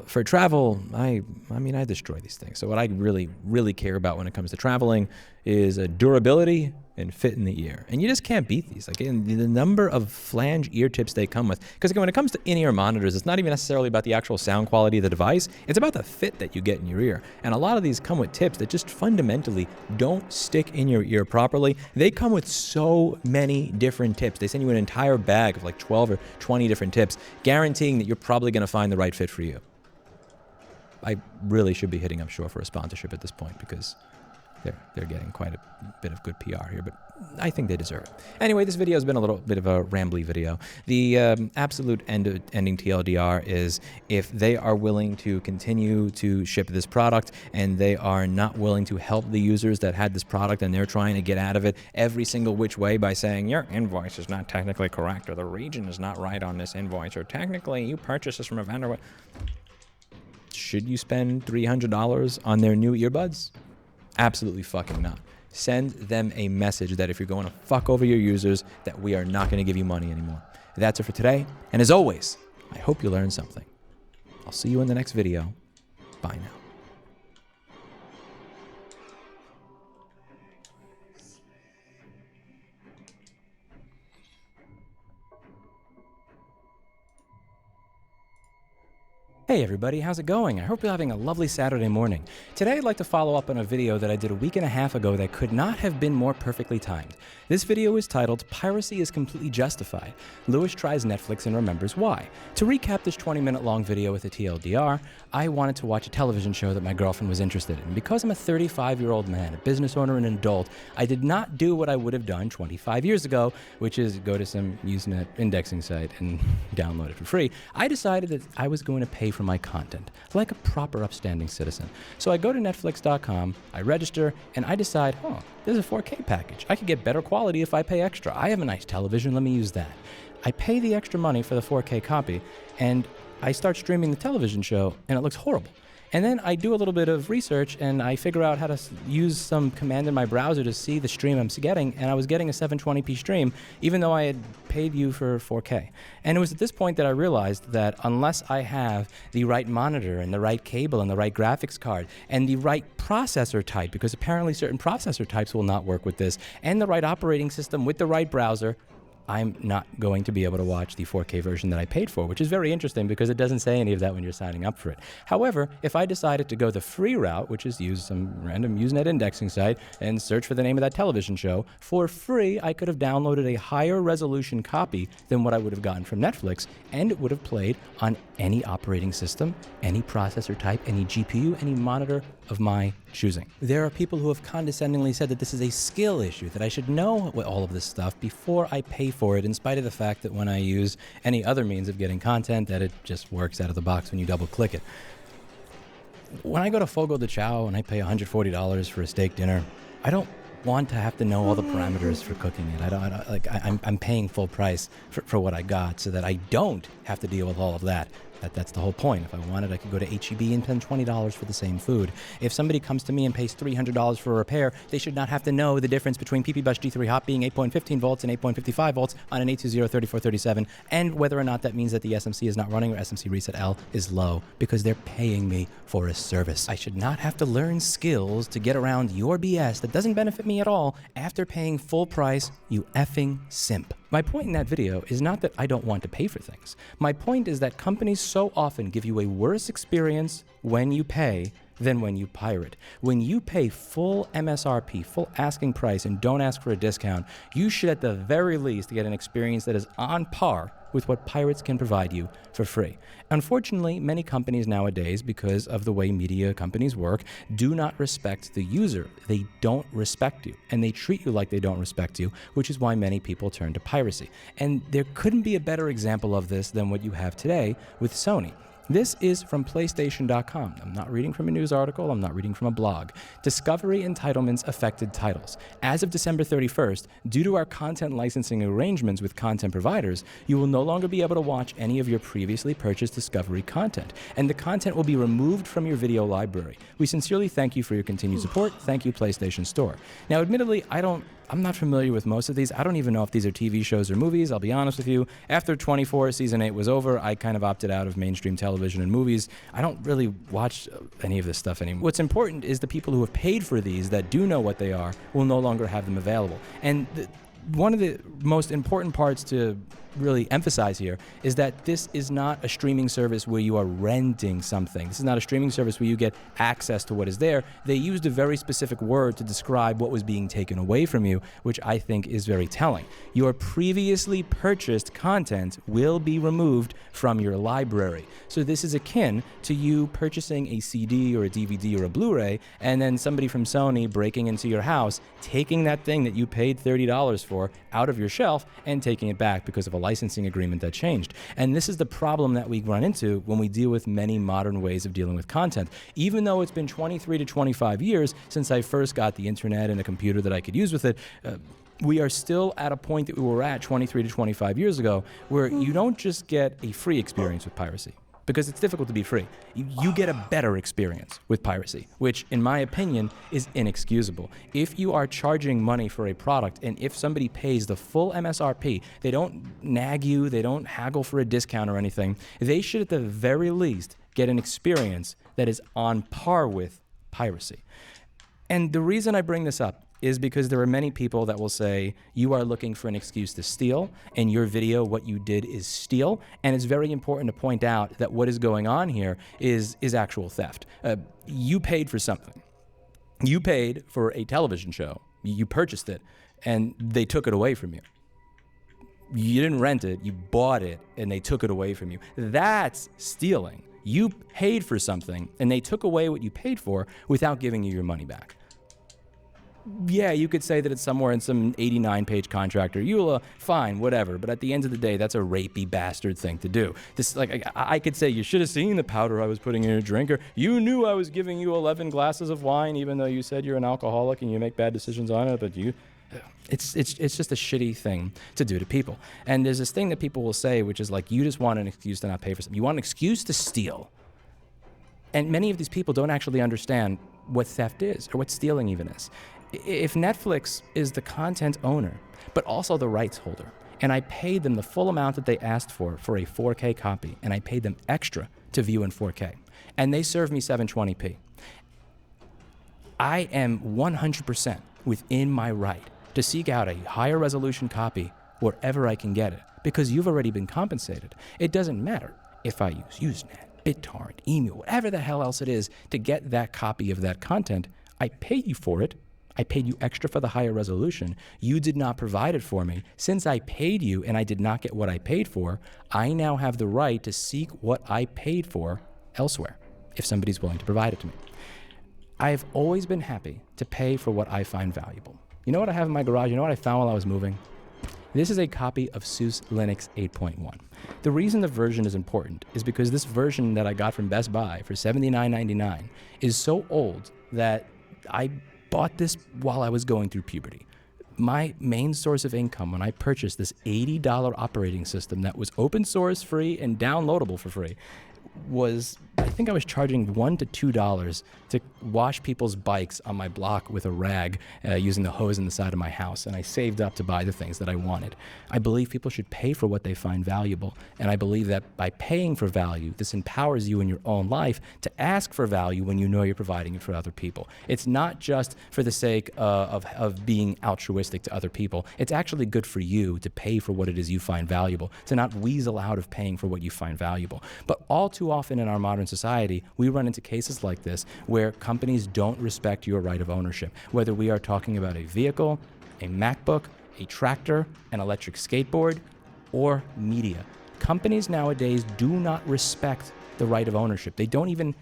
For travel, I mean, I destroy these things. So what I really, really care about when it comes to traveling is durability and fit in the ear. And you just can't beat these. Like, in the number of flange ear tips they come with. Because when it comes to in-ear monitors, it's not even necessarily about the actual sound quality of the device. It's about the fit that you get in your ear. And a lot of these come with tips that just fundamentally don't stick in your ear properly. They come with so many different tips. They send you an entire bag of like 12 or 20 different tips, guaranteeing that you're probably going to find the right fit for you. I really should be hitting up Shure for a sponsorship at this point, because they're getting quite a bit of good PR here, but I think they deserve it. Anyway, this video has been a little bit of a rambly video. The absolute ending TLDR is, if they are willing to continue to ship this product and they are not willing to help the users that had this product and they're trying to get out of it every single which way by saying your invoice is not technically correct, or the region is not right on this invoice, or technically you purchased this from a vendor. Should you spend $300 on their new earbuds? Absolutely fucking not. Send them a message that if you're going to fuck over your users, that we are not going to give you money anymore. That's it for today. And as always, I hope you learned something. I'll see you in the next video. Bye now. Hey everybody, how's it going? I hope you're having a lovely Saturday morning. Today I'd like to follow up on a video that I did a week and a half ago that could not have been more perfectly timed. This video is titled, Piracy is Completely Justified. Lewis tries Netflix and remembers why. To recap this 20-minute long video with a TLDR, I wanted to watch a television show that my girlfriend was interested in. Because I'm a 35-year-old man, a business owner and an adult, I did not do what I would have done 25 years ago, which is go to some Usenet indexing site and download it for free. I decided that I was going to pay for my content, like a proper upstanding citizen. So I go to netflix.com, I register, and I decide, there's a 4K package. I could get better quality if I pay extra. I have a nice television, let me use that. I pay the extra money for the 4K copy, and I start streaming the television show, and it looks horrible. And then I do a little bit of research, and I figure out how to use some command in my browser to see the stream I'm getting, and I was getting a 720p stream, even though I had paid you for 4K. And it was at this point that I realized that unless I have the right monitor and the right cable and the right graphics card and the right processor type, because apparently certain processor types will not work with this, and the right operating system with the right browser, I'm not going to be able to watch the 4K version that I paid for, which is very interesting because it doesn't say any of that when you're signing up for it. However, if I decided to go the free route, which is use some random Usenet indexing site and search for the name of that television show, for free, I could have downloaded a higher resolution copy than what I would have gotten from Netflix, and it would have played on any operating system, any processor type, any GPU, any monitor of my choosing. There are people who have condescendingly said that this is a skill issue, that I should know all of this stuff before I pay for it, in spite of the fact that when I use any other means of getting content, that it just works out of the box when you double click it. When I go to Fogo de Chao and I pay $140 for a steak dinner, I don't want to have to know all the parameters for cooking it. I'm paying full price for what I got so that I don't have to deal with all of that. That's the whole point. If I wanted, I could go to HEB and spend $20 for the same food. If somebody comes to me and pays $300 for a repair, they should not have to know the difference between PP Bus G3 Hot being 8.15 volts and 8.55 volts on an 820-3437, and whether or not that means that the SMC is not running or SMC reset L is low, because they're paying me for a service. I should not have to learn skills to get around your BS that doesn't benefit me at all after paying full price, you effing simp. My point in that video is not that I don't want to pay for things. My point is that companies so often give you a worse experience when you pay than when you pirate. When you pay full MSRP, full asking price, and don't ask for a discount, you should at the very least get an experience that is on par with what pirates can provide you for free. Unfortunately, many companies nowadays, because of the way media companies work, do not respect the user. They don't respect you, and they treat you like they don't respect you, which is why many people turn to piracy. And there couldn't be a better example of this than what you have today with Sony. This is from PlayStation.com. I'm not reading from a news article. I'm not reading from a blog. Discovery entitlements affected titles. As of December 31st, due to our content licensing arrangements with content providers, you will no longer be able to watch any of your previously purchased Discovery content, and the content will be removed from your video library. We sincerely thank you for your continued support. Thank you, PlayStation Store. Now, admittedly, I'm not familiar with most of these. I don't even know if these are TV shows or movies, I'll be honest with you. After 24, Season 8 was over, I kind of opted out of mainstream television and movies. I don't really watch any of this stuff anymore. What's important is the people who have paid for these, that do know what they are, will no longer have them available. And one of the most important parts to really emphasize here is that this is not a streaming service where you are renting something. This is not a streaming service where you get access to what is there. They used a very specific word to describe what was being taken away from you, which I think is very telling. Your previously purchased content will be removed from your library. So this is akin to you purchasing a CD or a DVD or a Blu-ray, and then somebody from Sony breaking into your house, taking that thing that you paid $30 for out of your shelf and taking it back because of a licensing agreement that changed. And this is the problem that we run into when we deal with many modern ways of dealing with content. Even though it's been 23 to 25 years since I first got the internet and a computer that I could use with it, we are still at a point that we were at 23 to 25 years ago where you don't just get a free experience with piracy, because it's difficult to be free. You get a better experience with piracy, which in my opinion is inexcusable. If you are charging money for a product, and if somebody pays the full MSRP, they don't nag you, they don't haggle for a discount or anything, they should at the very least get an experience that is on par with piracy. And the reason I bring this up is because there are many people that will say you are looking for an excuse to steal. In your video, what you did is steal. And it's very important to point out that what is going on here is actual theft. You paid for something. You paid for a television show. You purchased it, and they took it away from you. You didn't rent it, you bought it, and they took it away from you. That's stealing. You paid for something, and they took away what you paid for without giving you your money back. Yeah, you could say that it's somewhere in some 89-page contract or EULA, fine, whatever. But at the end of the day, that's a rapey bastard thing to do. This, like, I could say you should have seen the powder I was putting in your drink, or you knew I was giving you 11 glasses of wine, even though you said you're an alcoholic and you make bad decisions on it. But it's just a shitty thing to do to people. And there's this thing that people will say, which is like, you just want an excuse to not pay for something. You want an excuse to steal. And many of these people don't actually understand what theft is or what stealing even is. If Netflix is the content owner, but also the rights holder, and I paid them the full amount that they asked for a 4K copy, and I paid them extra to view in 4K, and they serve me 720p, I am 100% within my right to seek out a higher resolution copy wherever I can get it, because you've already been compensated. It doesn't matter if I use Usenet, BitTorrent, email, whatever the hell else it is to get that copy of that content. I paid you for it. I paid you extra for the higher resolution. You did not provide it for me. Since I paid you and I did not get what I paid for, I now have the right to seek what I paid for elsewhere, if somebody's willing to provide it to me. I've always been happy to pay for what I find valuable. You know what I have in my garage? You know what I found while I was moving? This is a copy of SUSE Linux 8.1. The reason the version is important is because this version that I got from Best Buy for $79.99 is so old that I bought this while I was going through puberty. My main source of income when I purchased this $80 operating system that was open source free and downloadable for free was, I think I was charging $1 to $2 to wash people's bikes on my block with a rag using the hose in the side of my house, and I saved up to buy the things that I wanted. I believe people should pay for what they find valuable, and I believe that by paying for value, this empowers you in your own life to ask for value when you know you're providing it for other people. It's not just for the sake of being altruistic to other people. It's actually good for you to pay for what it is you find valuable, to not weasel out of paying for what you find valuable. But all too often in our modern society, we run into cases like this where companies don't respect your right of ownership, whether we are talking about a vehicle, a MacBook, a tractor, an electric skateboard, or media. Companies nowadays do not respect the right of ownership. They don't even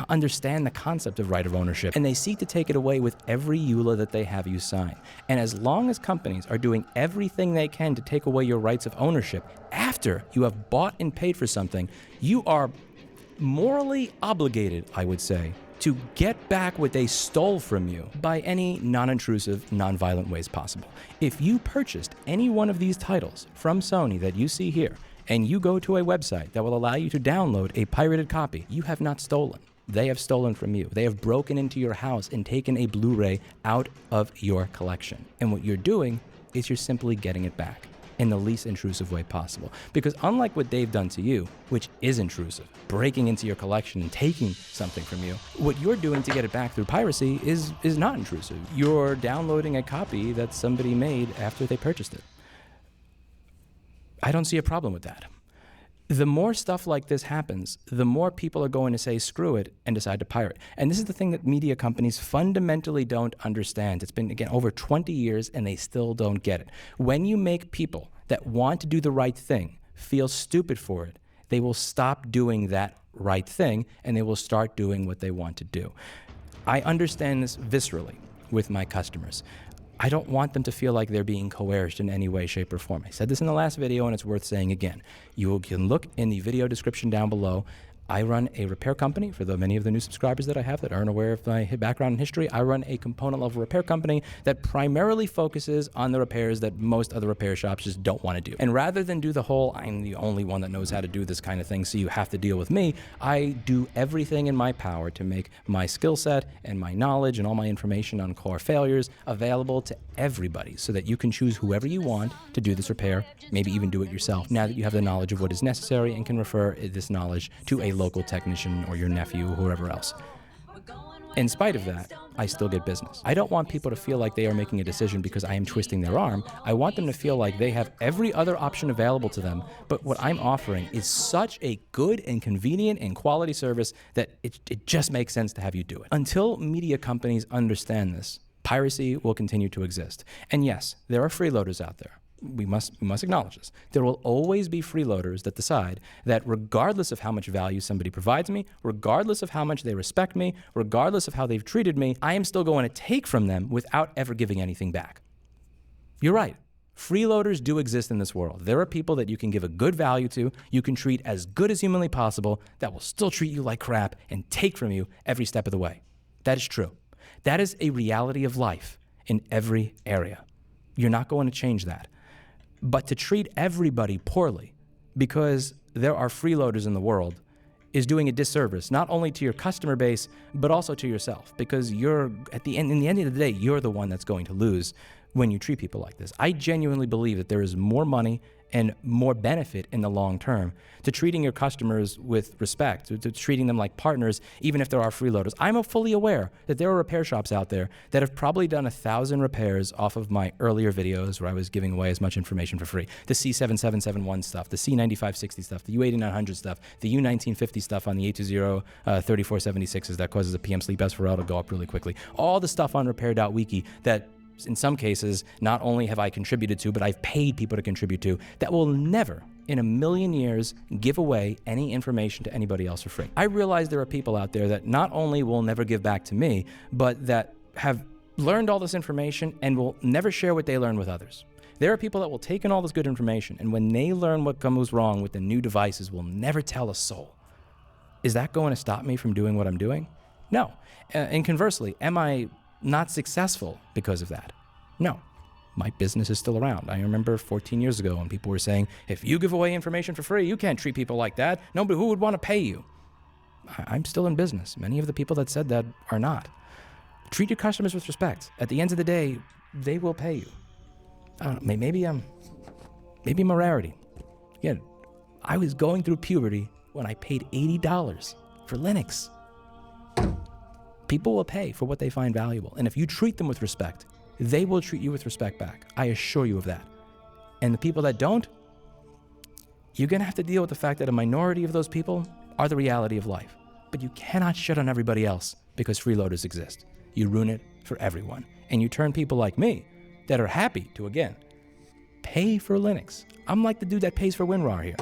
understand the concept of right of ownership, and they seek to take it away with every EULA that they have you sign. And as long as companies are doing everything they can to take away your rights of ownership after you have bought and paid for something, you are morally obligated, I would say, to get back what they stole from you by any non-intrusive, non-violent ways possible. If you purchased any one of these titles from Sony that you see here, and you go to a website that will allow you to download a pirated copy, you have not stolen. They have stolen from you. They have broken into your house and taken a Blu-ray out of your collection. And what you're doing is you're simply getting it back in the least intrusive way possible. Because unlike what they've done to you, which is intrusive, breaking into your collection and taking something from you, what you're doing to get it back through piracy is not intrusive. You're downloading a copy that somebody made after they purchased it. I don't see a problem with that. The more stuff like this happens, the more people are going to say screw it and decide to pirate. And this is the thing that media companies fundamentally don't understand. It's been, again, over 20 years and they still don't get it. When you make people that want to do the right thing feel stupid for it, they will stop doing that right thing and they will start doing what they want to do. I understand this viscerally with my customers. I don't want them to feel like they're being coerced in any way, shape, or form. I said this in the last video, and it's worth saying again. You can look in the video description down below. I run a repair company. For the many of the new subscribers that I have that aren't aware of my background and history, I run a component level repair company that primarily focuses on the repairs that most other repair shops just don't want to do. And rather than do the whole, I'm the only one that knows how to do this kind of thing, so you have to deal with me, I do everything in my power to make my skill set and my knowledge and all my information on core failures available to everybody so that you can choose whoever you want to do this repair, maybe even do it yourself, now that you have the knowledge of what is necessary and can refer this knowledge to a local technician or your nephew or whoever else. In spite of that, I still get business. I don't want people to feel like they are making a decision because I am twisting their arm. I want them to feel like they have every other option available to them, but what I'm offering is such a good and convenient and quality service that it just makes sense to have you do it. Until media companies understand this, piracy will continue to exist. And yes, there are freeloaders out there. We must acknowledge this. There will always be freeloaders that decide that regardless of how much value somebody provides me, regardless of how much they respect me, regardless of how they've treated me, I am still going to take from them without ever giving anything back. You're right. Freeloaders do exist in this world. There are people that you can give a good value to, you can treat as good as humanly possible, that will still treat you like crap and take from you every step of the way. That is true. That is a reality of life in every area. You're not going to change that. But to treat everybody poorly because there are freeloaders in the world is doing a disservice, not only to your customer base, but also to yourself, because in the end of the day, you're the one that's going to lose when you treat people like this. I genuinely believe that there is more money and more benefit in the long term to treating your customers with respect, to treating them like partners, even if there are freeloaders. I'm fully aware that there are repair shops out there that have probably done 1,000 repairs off of my earlier videos where I was giving away as much information for free. The C7771 stuff, the C9560 stuff, the U8900 stuff, the U1950 stuff on the 820-3476s that causes a PM sleep SVRL to go up really quickly. All the stuff on repair.wiki that in some cases, not only have I contributed to, but I've paid people to contribute to, that will never in a million years give away any information to anybody else for free. I realize there are people out there that not only will never give back to me, but that have learned all this information and will never share what they learn with others. There are people that will take in all this good information, and when they learn what goes wrong with the new devices, will never tell a soul. Is that going to stop me from doing what I'm doing? No. And conversely, am I not successful because of that? No. My business is still around. I remember 14 years ago when people were saying, if you give away information for free, you can't treat people like that. Nobody who would want to pay you. I'm still in business. Many of the people that said that are not. Treat your customers with respect. At the end of the day, they will pay you. I don't know, maybe I'm a rarity. Again, I was going through puberty when I paid $80 for Linux. People will pay for what they find valuable. And if you treat them with respect, they will treat you with respect back. I assure you of that. And the people that don't, you're going to have to deal with the fact that a minority of those people are the reality of life. But you cannot shit on everybody else because freeloaders exist. You ruin it for everyone. And you turn people like me that are happy to, again, pay for Linux. I'm like the dude that pays for WinRAR here.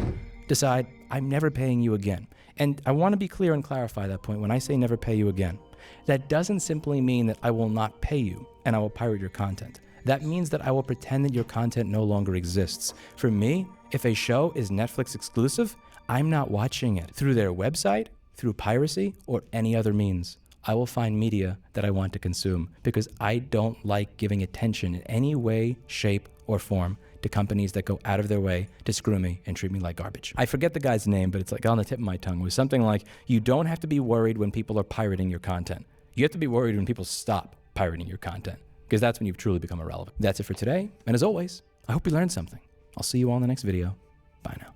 Decide, I'm never paying you again. And I want to be clear and clarify that point when I say never pay you again. That doesn't simply mean that I will not pay you and I will pirate your content. That means that I will pretend that your content no longer exists. For me, if a show is Netflix exclusive, I'm not watching it through their website, through piracy, or any other means. I will find media that I want to consume because I don't like giving attention in any way, shape, or form to companies that go out of their way to screw me and treat me like garbage. I forget the guy's name, but it's like on the tip of my tongue. It was something like, you don't have to be worried when people are pirating your content. You have to be worried when people stop pirating your content, because that's when you've truly become irrelevant. That's it for today. And as always, I hope you learned something. I'll see you all in the next video. Bye now.